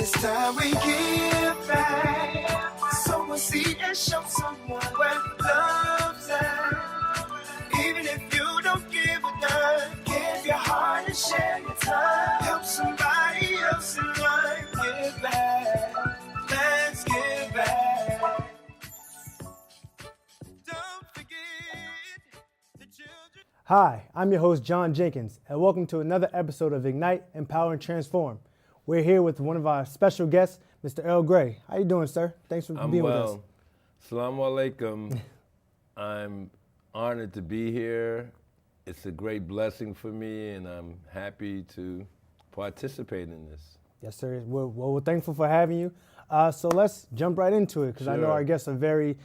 It's time we give back. Sow a seed and show someone where love's at. Even if you don't give a dime, give your heart and share your time. Help somebody else in life. Give back. Let's give back. Don't forget the children. Hi, I'm your host, John Jenkins, and welcome to another episode of Ignite, Empower, and Transform. We're here with one of our special guests, Mr. Earl Gray. How you doing, sir? Thanks for being with us. Assalamu alaikum. I'm honored to be here. It's a great blessing for me, and I'm happy to participate in this. Yes, sir. We're thankful for having you. So let's jump right into it, because I know Sure. our guests are very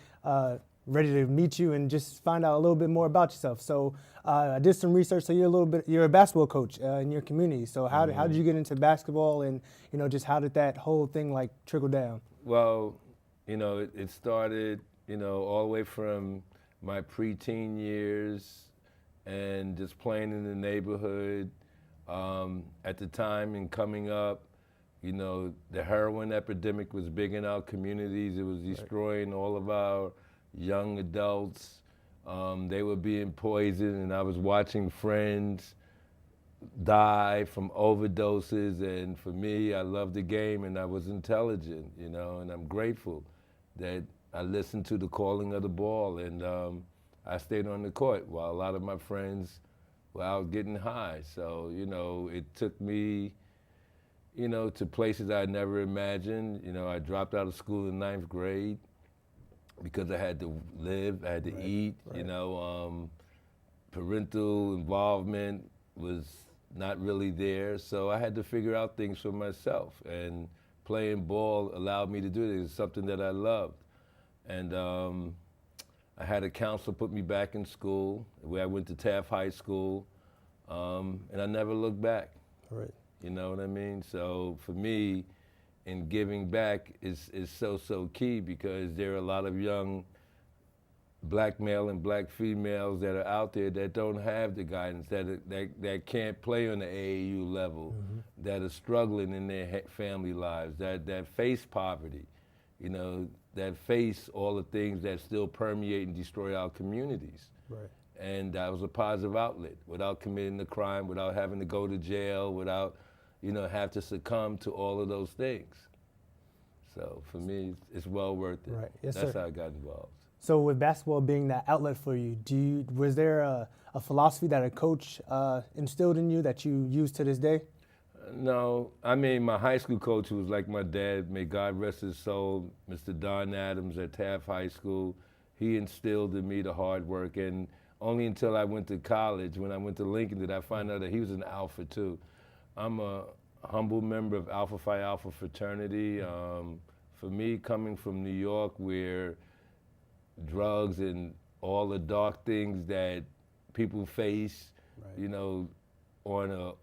ready to meet you and just find out a little bit more about yourself. So I did some research. So you're a basketball coach in your community. So how did you get into basketball, and just how did that whole thing trickle down? Well, it started, all the way from my preteen years and just playing in the neighborhood. At the time and coming up, the heroin epidemic was big in our communities. It was destroying all of our young adults. They were being poisoned, and I was watching friends die from overdoses. And for me, I loved the game, and I was intelligent, and I'm grateful that I listened to the calling of the ball, and I stayed on the court while a lot of my friends were out getting high. So, it took me, to places I never imagined. I dropped out of school in 9th grade because I had to live, I had to eat, parental involvement was not really there. So I had to figure out things for myself, and playing ball allowed me to do it. It was something that I loved. And I had a counselor put me back in school, where I went to Taft High School, and I never looked back. Right. You know what I mean? So for me, in giving back is so key, because there are a lot of young black male and black females that are out there that don't have the guidance, that can't play on the AAU level, that are struggling in their family lives, that face poverty, that face all the things that still permeate and destroy our communities. Right. And that was a positive outlet, without committing the crime, without having to go to jail, without have to succumb to all of those things. So for me, it's well worth it. Right. Yes, That's sir. how I got involved. So with basketball being that outlet for you, was there a philosophy that a coach instilled in you that you use to this day? No, I mean, my high school coach, who was like my dad, may God rest his soul, Mr. Don Adams at Taft High School, he instilled in me the hard work. And only until I went to college, when I went to Lincoln, did I find out that he was an alpha too. I'm a humble member of Alpha Phi Alpha fraternity. For me, coming from New York, where drugs and all the dark things that people face, on a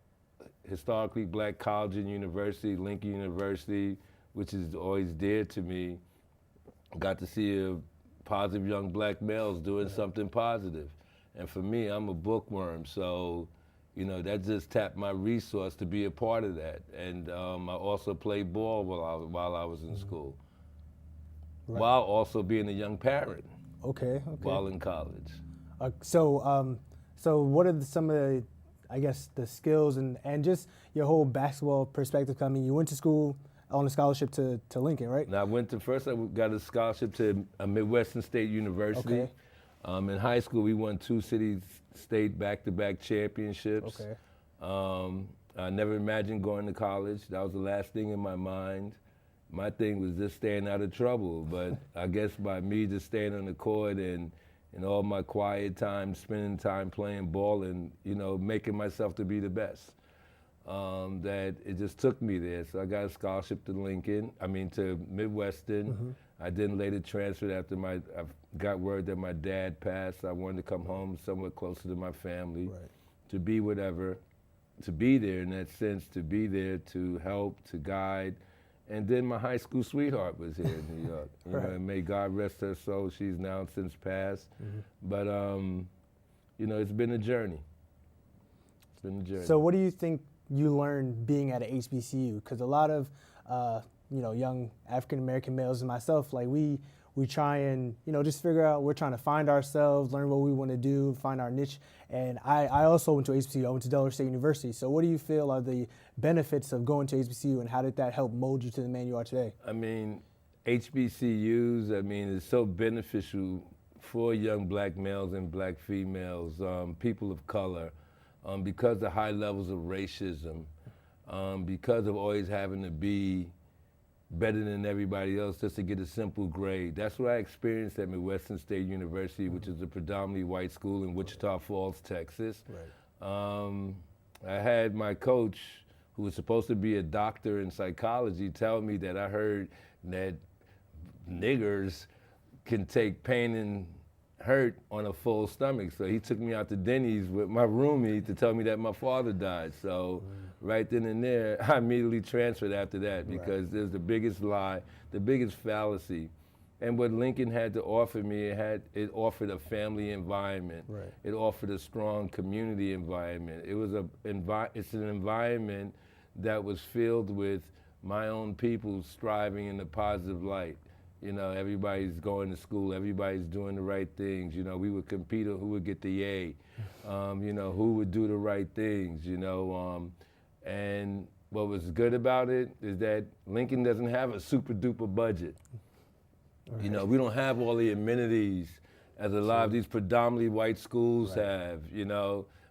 historically black college and university, Lincoln University, which is always dear to me, got to see a positive young black males doing something positive. And for me, I'm a bookworm, so that just tapped my resource to be a part of that. And I also played ball while I was in school, while also being a young parent. Okay. While in college. So what are some of the, I guess, the skills and just your whole basketball perspective? I mean, you went to school on a scholarship to Lincoln, right? Now I got a scholarship to a Midwestern State University. Okay. In high school, we won 2 city state back-to-back championships. Okay. I never imagined going to college. That was the last thing in my mind. My thing was just staying out of trouble. But I guess by me just staying on the court and all my quiet time, spending time playing ball and, making myself to be the best, that it just took me there. So I got a scholarship to Midwestern. I didn't later transfer after I got word that my dad passed. I wanted to come home somewhat closer to my family, to be whatever, to be there in that sense, to be there to help, to guide. And then my high school sweetheart was here in New York. And may God rest her soul. She's now since passed. But, it's been a journey. It's been a journey. So what do you think you learned being at a HBCU? Because a lot of young African American males and myself, like we try and just figure out, we're trying to find ourselves, learn what we want to do, find our niche. And I also went to HBCU. I went to Delaware State University. So what do you feel are the benefits of going to HBCU, and how did that help mold you to the man you are today? I mean, HBCUs, is so beneficial for young black males and black females, people of color, because of high levels of racism, because of always having to be better than everybody else just to get a simple grade. That's what I experienced at Midwestern State University, which is a predominantly white school in Wichita Falls, Texas. Right. I had my coach, who was supposed to be a doctor in psychology, tell me that I heard that niggers can take pain and hurt on a full stomach. So he took me out to Denny's with my roomie to tell me that my father died. So right then and there, I immediately transferred after that, because there's the biggest lie, the biggest fallacy. And what Lincoln had to offer me, it offered a family environment. Right. It offered a strong community environment. It's an environment that was filled with my own people striving in a positive light. Everybody's going to school, everybody's doing the right things. We would compete on who would get the A, who would do the right things, and what was good about it is that Lincoln doesn't have a super duper budget. Right. We don't have all the amenities as a lot of these predominantly white schools have,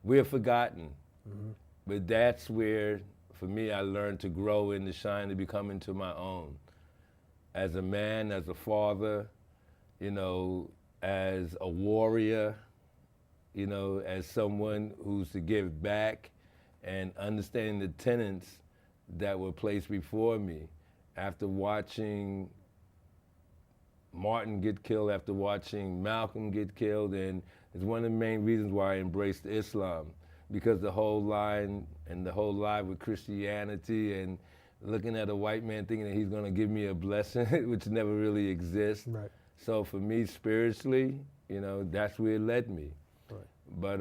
We're forgotten. Mm-hmm. But that's where, for me, I learned to grow and to shine, to become into my own. As a man, as a father, as a warrior, as someone who's to give back, and understanding the tenets that were placed before me. After watching Martin get killed, after watching Malcolm get killed, and it's one of the main reasons why I embraced Islam, because the whole line with Christianity, and looking at a white man thinking that he's going to give me a blessing, which never really exists. Right. So for me, spiritually, that's where it led me. Right. But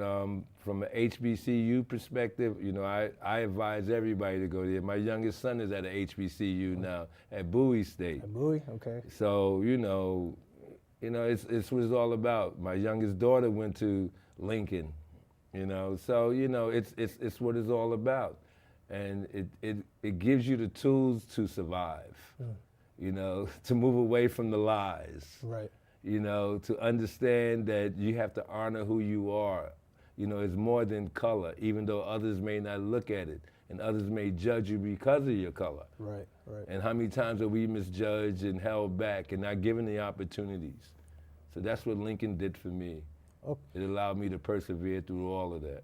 from an HBCU perspective, I advise everybody to go there. My youngest son is at a HBCU now, at Bowie State. At Bowie, okay. So, it's what it's all about. My youngest daughter went to Lincoln, so, it's what it's all about. And it gives you the tools to survive, to move away from the lies. Right. To understand that you have to honor who you are. It's more than color, even though others may not look at it, and others may judge you because of your color. Right, right. And how many times are we misjudged and held back and not given the opportunities? So that's what Lincoln did for me. Oh. It allowed me to persevere through all of that.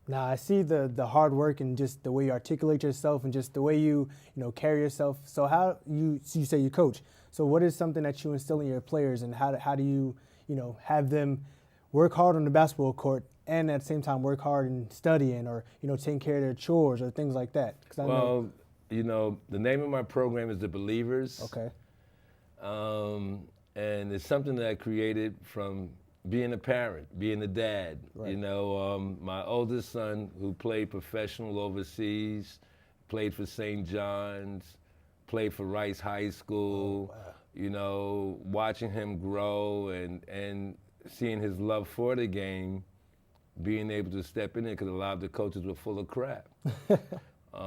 Now, I see the hard work and just the way you articulate yourself and just the way you carry yourself. So how you say you coach. So what is something that you instill in your players, and how do you have them work hard on the basketball court and at the same time work hard in studying, or taking care of their chores or things like that? Well, the name of my program is The Believers. Okay. And it's something that I created from being a parent, being a dad. Right. My oldest son, who played professional overseas, played for St. John's, played for Rice High School. Oh, wow. Watching him grow and seeing his love for the game, being able to step in it, because a lot of the coaches were full of crap.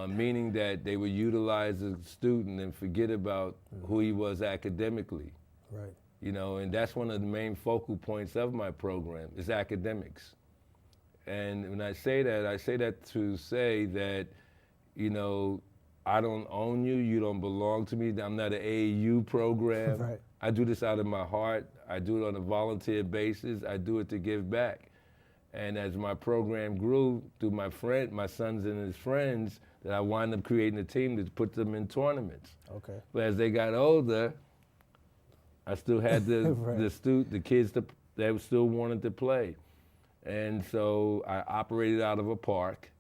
Meaning that they would utilize the student and forget about who he was academically. Right. And that's one of the main focal points of my program, is academics. And when I say that to say that, I don't own you, you don't belong to me, I'm not an AAU program. Right. I do this out of my heart, I do it on a volunteer basis, I do it to give back. And as my program grew through my sons and his friends, that I wound up creating a team to put them in tournaments. Okay. But as they got older, I still had Right. the kids that still wanted to play. And so I operated out of a park,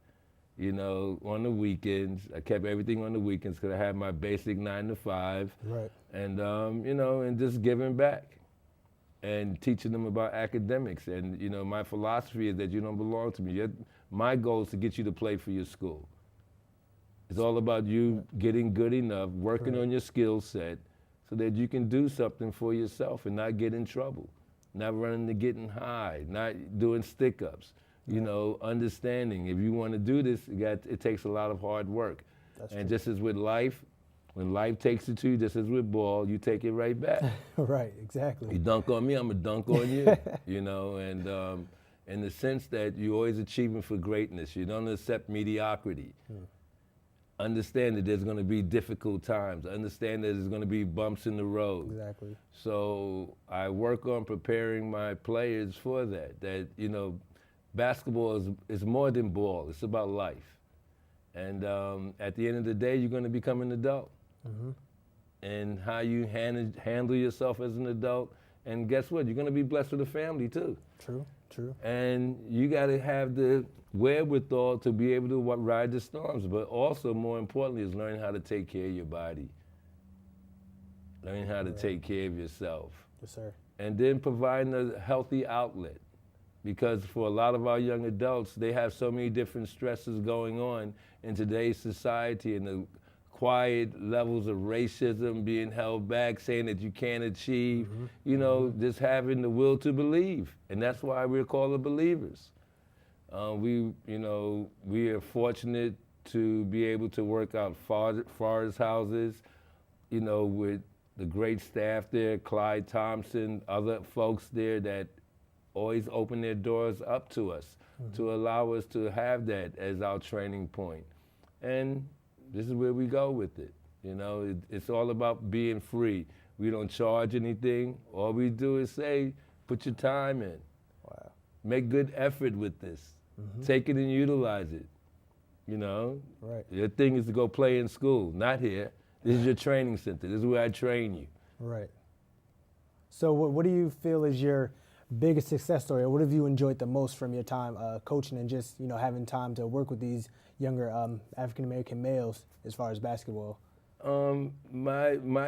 on the weekends. I kept everything on the weekends because I had my basic 9 to 5. Right. And, and just giving back and teaching them about academics. And, my philosophy is that you don't belong to me. My goal is to get you to play for your school. It's all about you getting good enough, working on your skill set, so that you can do something for yourself and not get in trouble, not running to getting high, not doing stick-ups. You know, understanding if you want to do this, it takes a lot of hard work. And just as with life, when life takes it to you, just as with ball, you take it right back. Right, exactly. You dunk on me, I'm going to dunk on you. You know, and in the sense that you're always achieving for greatness. You don't accept mediocrity. Understand that there's going to be difficult times. Understand that there's going to be bumps in the road. Exactly. So I work on preparing my players for that. That, you know, basketball is more than ball. It's about life. And at the end of the day, you're going to become an adult. And how you handle yourself as an adult. And guess what? You're going to be blessed with a family, too. True, true. And you got to have the wherewithal to be able to ride the storms. But also, more importantly, is learning how to take care of your body. Learning how to take care of yourself. Yes, sir. And then providing a healthy outlet. Because for a lot of our young adults, they have so many different stresses going on in today's society, and the quiet levels of racism, being held back, saying that you can't achieve, you know, just having the will to believe. And that's why we're called the believers. We are fortunate to be able to work out forest houses, you know, with the great staff there, Clyde Thompson, other folks there that always open their doors up to us to allow us to have that as our training point. And this is where we go with it. You know, it's all about being free. We don't charge anything. All we do is say, put your time in. Wow. Make good effort with this. Take it and utilize it. You know? Right. Your thing is to go play in school, not here. This is your training center. This is where I train you. Right. So what do you feel is your biggest success story, or what have you enjoyed the most from your time coaching and just, you know, having time to work with these younger African-American males as far as basketball? My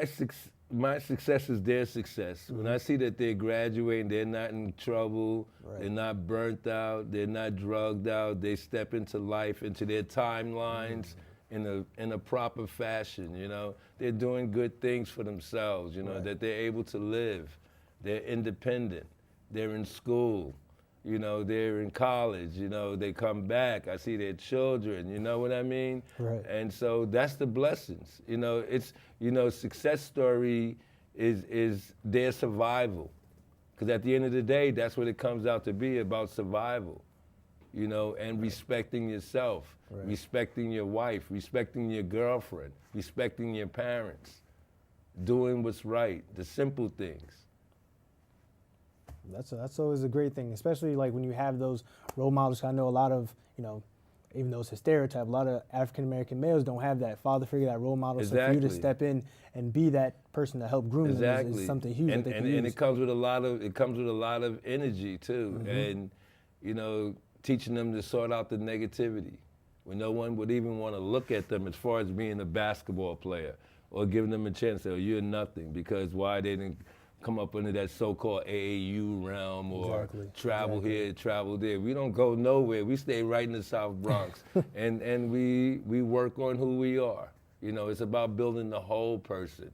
success is their success. When I see that they're graduating, they're not in trouble, they're not burnt out, they're not drugged out, they step into life, into their timelines in a proper fashion, you know. They're doing good things for themselves, you know, that they're able to live, they're independent. They're in school, you know, they're in college, you know, they come back, I see their children, you know what I mean? Right. And so that's the blessings. You know, it's, you know, success story is their survival. Because at the end of the day, that's what it comes out to be, about survival, you know, and respecting yourself, respecting your wife, respecting your girlfriend, respecting your parents, doing what's right, the simple things. That's always a great thing, especially like when you have those role models. I know a lot of, you know, even though it's a stereotype, a lot of African-American males don't have that father figure, that role model. So for you to step in and be that person to help groom them is something huge. And it comes with a lot of energy too, and you know, teaching them to sort out the negativity when no one would even want to look at them as far as being a basketball player, or giving them a chance to say, oh, you're nothing, because why they didn't come up under that so-called AAU realm, or travel here, travel there. We don't go nowhere. We stay right in the South Bronx, and we work on who we are. You know, it's about building the whole person.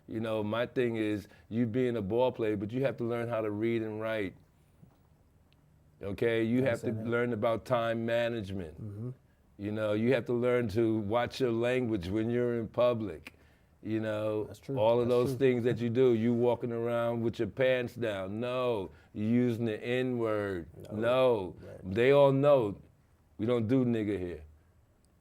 You know, my thing is you being a ball player, but you have to learn how to read and write. Okay, you have to learn about time management. You know, you have to learn to watch your language when you're in public. You know, all of those things that you do. You walking around with your pants down. No. You using the N-word. No. They all know we don't do nigga here.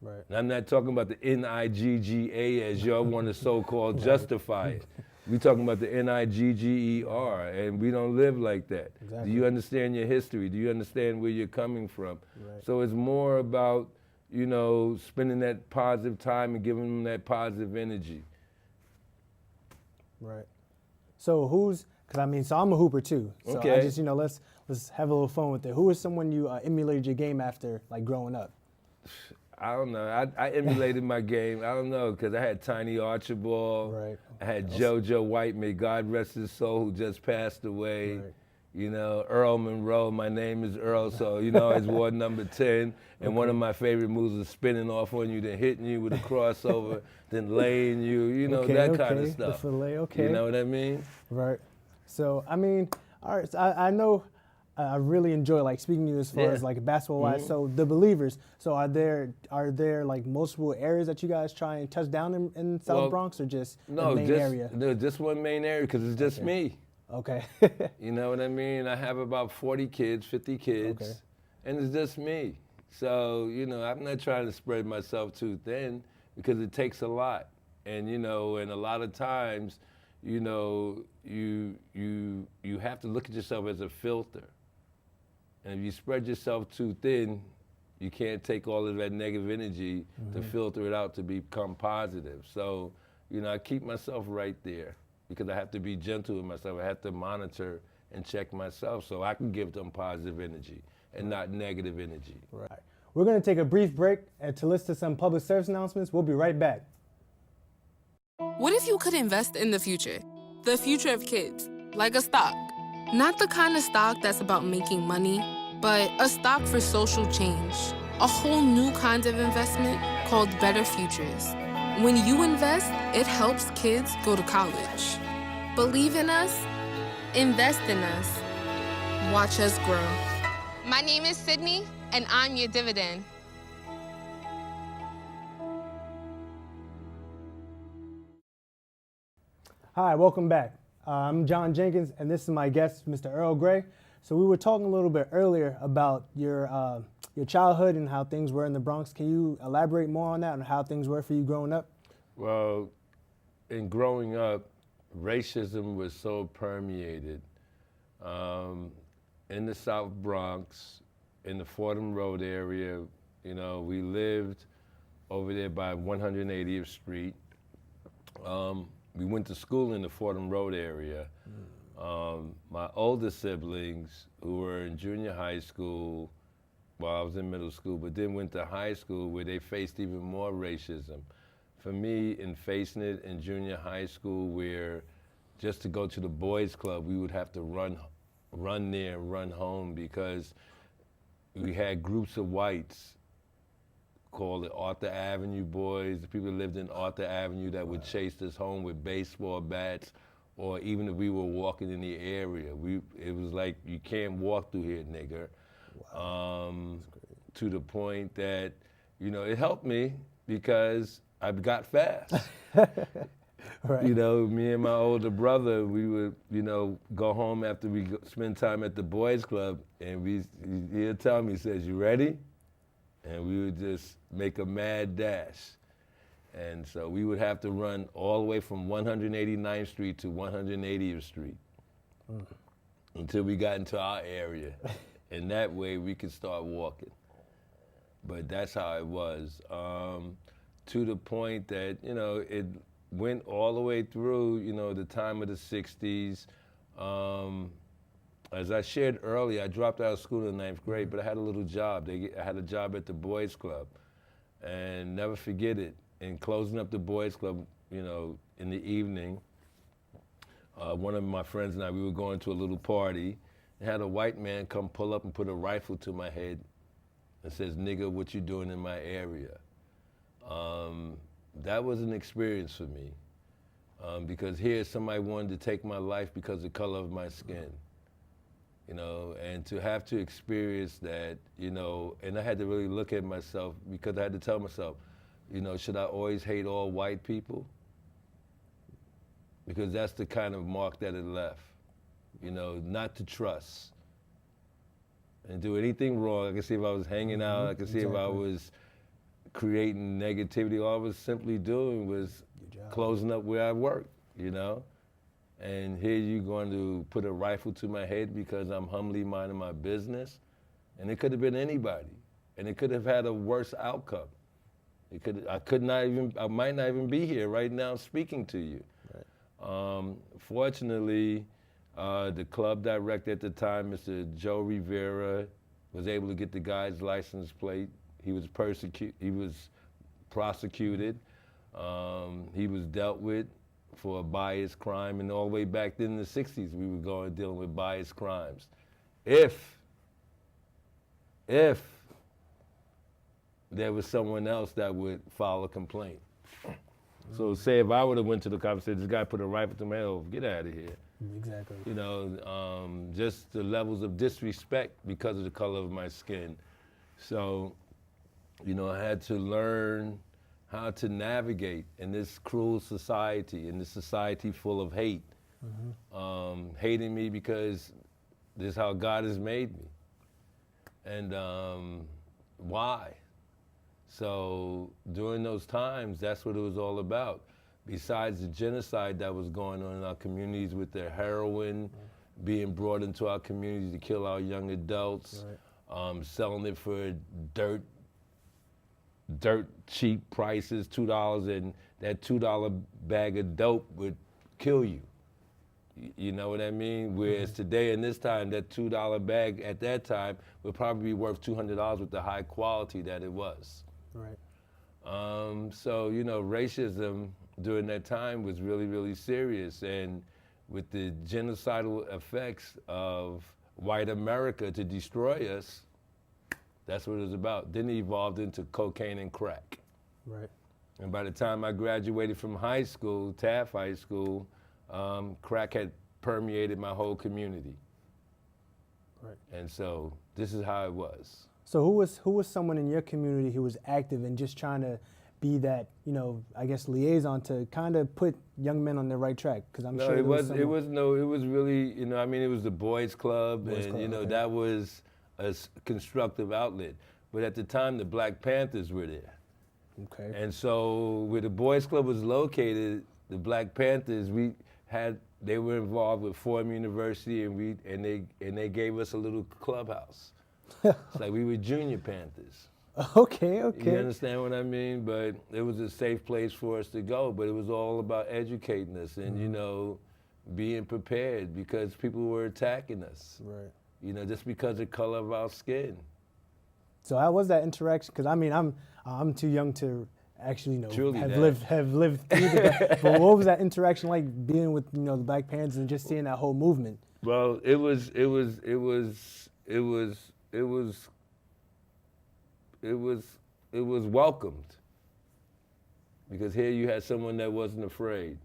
Right. And I'm not talking about the N-I-G-G-A as y'all want to so-called justify it. We talking about the N-I-G-G-E-R, and we don't live like that. Do you understand your history? Do you understand where you're coming from? So it's more about, you know, spending that positive time and giving them that positive energy. Right. So because I mean, so I'm a hooper too. So I just, you know, let's have a little fun with it. Who is someone you emulated your game after, like growing up? I don't know. I emulated my game. I don't know, because I had Tiny Archibald. I had JoJo White, may God rest his soul, who just passed away. You know, Earl Monroe, my name is Earl, so you know, it's ward number 10. And one of my favorite moves is spinning off on you, then hitting you with a crossover, then laying you, you know, that kind of stuff. The fillet, okay. You know what I mean? Right. So, I mean, all right, so I know I really enjoy like speaking to you as far as like basketball wise. So the Believers, so are there like multiple areas that you guys try and touch down in South Bronx, or just the main area? No, just one main area, because it's just me. Okay. You know what I mean? I have about 40 kids, 50 kids, and it's just me. So, you know, I'm not trying to spread myself too thin, because it takes a lot. And, you know, and a lot of times, you know, you have to look at yourself as a filter. And if you spread yourself too thin, you can't take all of that negative energy to filter it out to become positive. So, you know, I keep myself right there, because I have to be gentle with myself. I have to monitor and check myself so I can give them positive energy and not negative energy. Right. We're going to take a brief break and to listen to some public service announcements. We'll be right back. What if you could invest in the future? The future of kids, like a stock. Not the kind of stock that's about making money, but a stock for social change. A whole new kind of investment called Better Futures. When you invest, it helps kids go to college. Believe in us, invest in us, watch us grow. My name is Sydney, and I'm your dividend. Hi, welcome back. I'm John Jenkins, and this is my guest, Mr. Earl Gray. So we were talking a little bit earlier about your childhood and how things were in the Bronx. Can you elaborate more on that and how things were for you growing up? Well, in growing up, racism was so permeated. In the South Bronx, in the Fordham Road area, you know, we lived over there by 180th Street. We went to school in the Fordham Road area. My older siblings, who were in junior high school while I was in middle school, but then went to high school where they faced even more racism. For me, in facing it in junior high school, where just to go to the boys club, we would have to run there and run home, because we had groups of whites called the Arthur Avenue Boys. The people that lived in Arthur Avenue that would chase us home with baseball bats, or even if we were walking in the area, it was like, you can't walk through here, nigger. To the point that, you know, it helped me because I got fast. Right. You know, me and my older brother, we would, you know, go home after we spend time at the boys club, and he'd tell me, he says, "You ready?" And we would just make a mad dash. And so we would have to run all the way from 189th Street to 180th Street until we got into our area. And that way we could start walking. But that's how it was. To the point that, you know, it went all the way through, you know, the time of the 60s. As I shared earlier, I dropped out of school in the 9th grade, but I had a little job. I had a job at the boys club. And never forget it, in closing up the boys club, you know, in the evening, one of my friends and I, we were going to a little party, and had a white man come pull up and put a rifle to my head and says, "Nigga, what you doing in my area?" That was an experience for me, because here somebody wanted to take my life because of the color of my skin. You know, and to have to experience that, you know, and I had to really look at myself, because I had to tell myself, you know, should I always hate all white people? Because that's the kind of mark that it left, you know, not to trust and do anything wrong. I could see if I was hanging out, I could see if I was creating negativity. All I was simply doing was closing up where I worked, you know? And here you going to put a rifle to my head because I'm humbly minding my business? And it could have been anybody. And it could have had a worse outcome. I might not even be here right now speaking to you. Right. Fortunately, the club director at the time, Mr. Joe Rivera, was able to get the guy's license plate. He was prosecuted. He was dealt with for a biased crime, and all the way back then in the 60s, we were going dealing with biased crimes. If there was someone else that would file a complaint. So say if I would have went to the cop and said, this guy put a rifle to my head, oh, get out of here. Exactly. You know, just the levels of disrespect because of the color of my skin. So, you know, I had to learn how to navigate in this cruel society, in this society full of hate. Hating me because this is how God has made me. And why? So during those times, that's what it was all about. Besides the genocide that was going on in our communities with the heroin being brought into our communities to kill our young adults, selling it for dirt cheap prices, $2, and that $2 bag of dope would kill you. You know what I mean? Whereas today, in this time, that $2 bag at that time would probably be worth $200 with the high quality that it was. Right. So, you know, racism during that time was really, really serious. And with the genocidal effects of white America to destroy us, that's what it was about. Then it evolved into cocaine and crack. Right. And by the time I graduated from high school, Taft High School, crack had permeated my whole community. Right. And so this is how it was. So who was someone in your community who was active and just trying to be that, you know, I guess liaison to kind of put young men on the right track? Because I'm sure it was really, you know, I mean, it was the Boys Club, you know, that was a constructive outlet. But at the time, the Black Panthers were there. Okay. And so where the Boys Club was located, the Black Panthers, they were involved with Fordham University, and they gave us a little clubhouse. It's like we were Junior Panthers. Okay. You understand what I mean? But it was a safe place for us to go. But it was all about educating us and, you know, being prepared because people were attacking us. Right. You know, just because of the color of our skin. So how was that interaction? Because I mean, I'm too young to actually know Truly have that. lived through that. But what was that interaction like being with, you know, the Black Panthers and just seeing that whole movement? Well, it was welcomed because here you had someone that wasn't afraid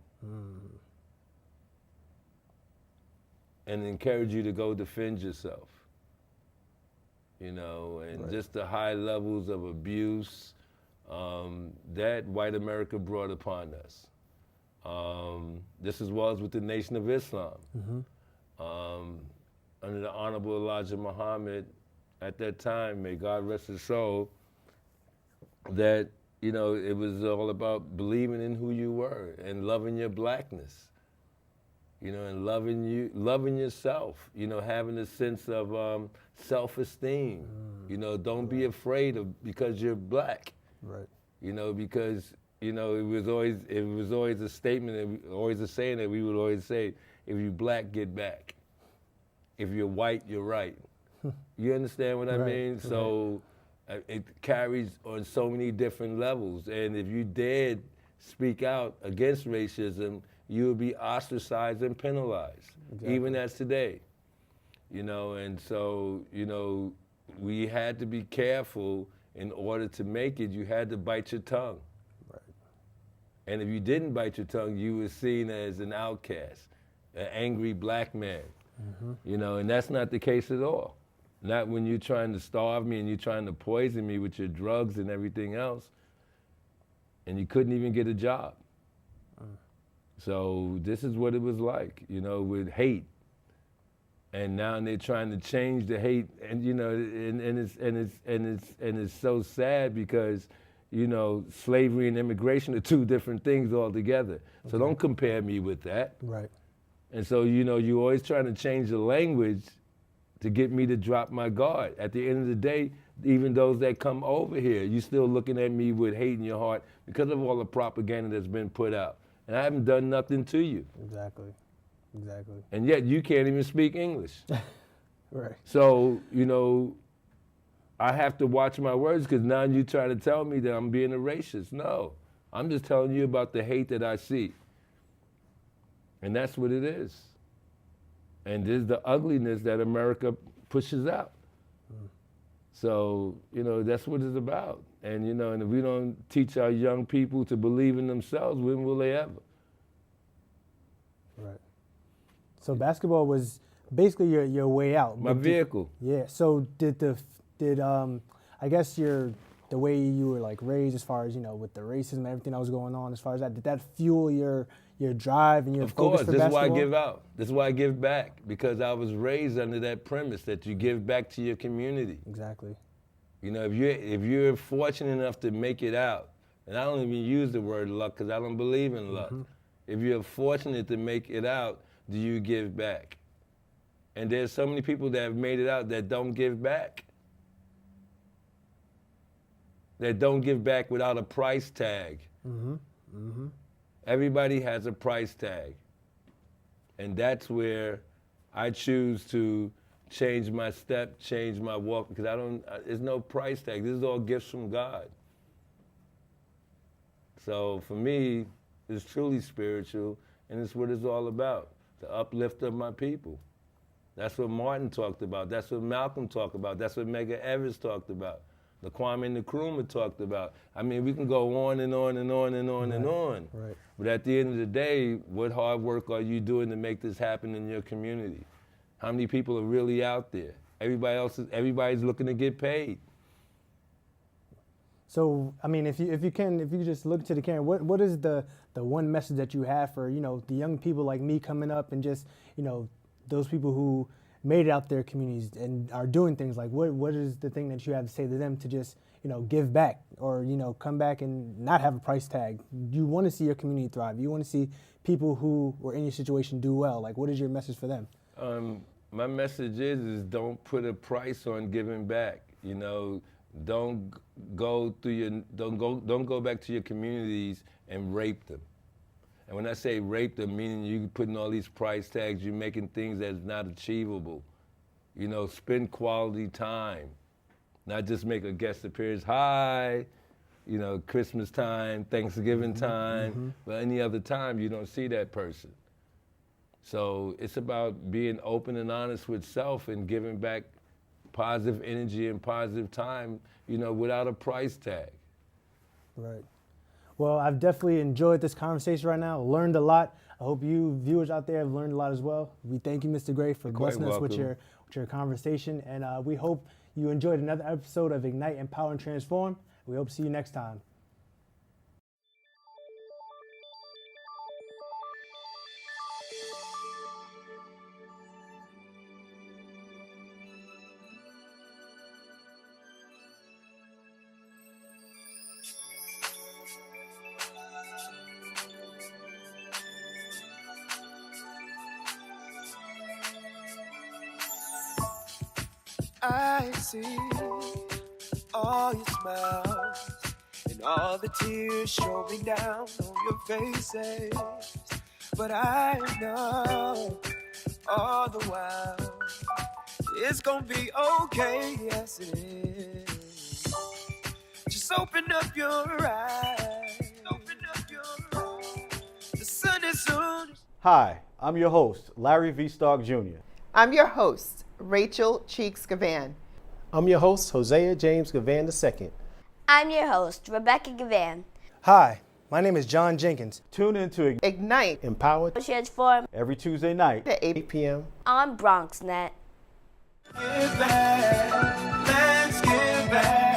and encouraged you to go defend yourself. You know, and just the high levels of abuse that white America brought upon us. This as well as with the Nation of Islam. Under the Honorable Elijah Muhammad, at that time, may God rest his soul, that, you know, it was all about believing in who you were and loving your blackness, you know, and loving yourself, you know, having a sense of self-esteem. You know, don't be afraid because you're black. Right. You know, because, you know, it was always a statement, always a saying that we would always say, if you black, get back. If you're white, you're right. You understand what I mean? So it carries on so many different levels. And if you dared speak out against racism, you would be ostracized and penalized, even as today. You know, and so, you know, we had to be careful. In order to make it, you had to bite your tongue. Right. And if you didn't bite your tongue, you were seen as an outcast, an angry black man. You know, and that's not the case at all. Not when you're trying to starve me and you're trying to poison me with your drugs and everything else, and you couldn't even get a job. So this is what it was like, you know, with hate. And now they're trying to change the hate, and you know, and it's so sad because, you know, slavery and immigration are two different things altogether. So don't compare me with that. Right. And so, you know, you're always trying to change the language to get me to drop my guard. At the end of the day, even those that come over here, you're still looking at me with hate in your heart because of all the propaganda that's been put out. And I haven't done nothing to you. Exactly. And yet you can't even speak English. Right. So, you know, I have to watch my words because now you try to tell me that I'm being a racist. No, I'm just telling you about the hate that I see. And that's what it is. And this is the ugliness that America pushes out. So, that's what it's about. And, and if we don't teach our young people to believe in themselves, when will they ever? Right. So basketball was basically your way out. My vehicle. Yeah. So did I guess the way you were like raised, as far as with the racism and everything that was going on, as far as that, did that fuel your drive and your focus for basketball? Of course. This is why I give out. This is why I give back, because I was raised under that premise that you give back to your community. Exactly. If you're fortunate enough to make it out, and I don't even use the word luck because I don't believe in luck. If you're fortunate to make it out, do you give back? And there's so many people that have made it out that don't give back. That don't give back without a price tag. Everybody has a price tag. And that's where I choose to change my step, change my walk, because there's no price tag. This is all gifts from God. So for me, it's truly spiritual, and it's what it's all about, the uplift of my people. That's what Martin talked about. That's what Malcolm talked about. That's what Medgar Evers talked about. The Kwame Nkrumah talked about. I mean, we can go on and on and on and on and on. Right. But at the end of the day, what hard work are you doing to make this happen in your community? How many people are really out there? Everybody's looking to get paid. So, I mean, if you could just look to the camera, what is the one message that you have for, the young people like me coming up, and just, those people who made it out their communities and are doing things, like what is the thing that you have to say to them to just, give back, or, come back and not have a price tag? You want to see your community thrive. You want to see people who were in your situation do well. Like, what is your message for them? My message is don't put a price on giving back. Don't go back to your communities and rape them. And when I say rape them, meaning you putting all these price tags, you're making things that's not achievable. Spend quality time, not just make a guest appearance. Hi, Christmas time, Thanksgiving time, but any other time you don't see that person. So it's about being open and honest with self and giving back positive energy and positive time, without a price tag. Right. Well, I've definitely enjoyed this conversation right now, learned a lot. I hope you viewers out there have learned a lot as well. We thank you, Mr. Gray, for blessing us with your conversation. And we hope you enjoyed another episode of Ignite, Empower, and Transform. We hope to see you next time. I see all your smiles and all the tears showing down on your faces. But I know all the while it's gonna be okay, yes it is. Just open up your eyes, open up your eyes. The sun is soon. Hi, I'm your host, Larry V. Stark Jr. I'm your host, Rachel Cheeks Gavan. I'm your host, Hosea James Gavan II. I'm your host, Rebecca Gavan. Hi, my name is John Jenkins. Tune in to Ignite, Empower, Transform every Tuesday night at 8 p.m. on BronxNet. Give back, let's give back.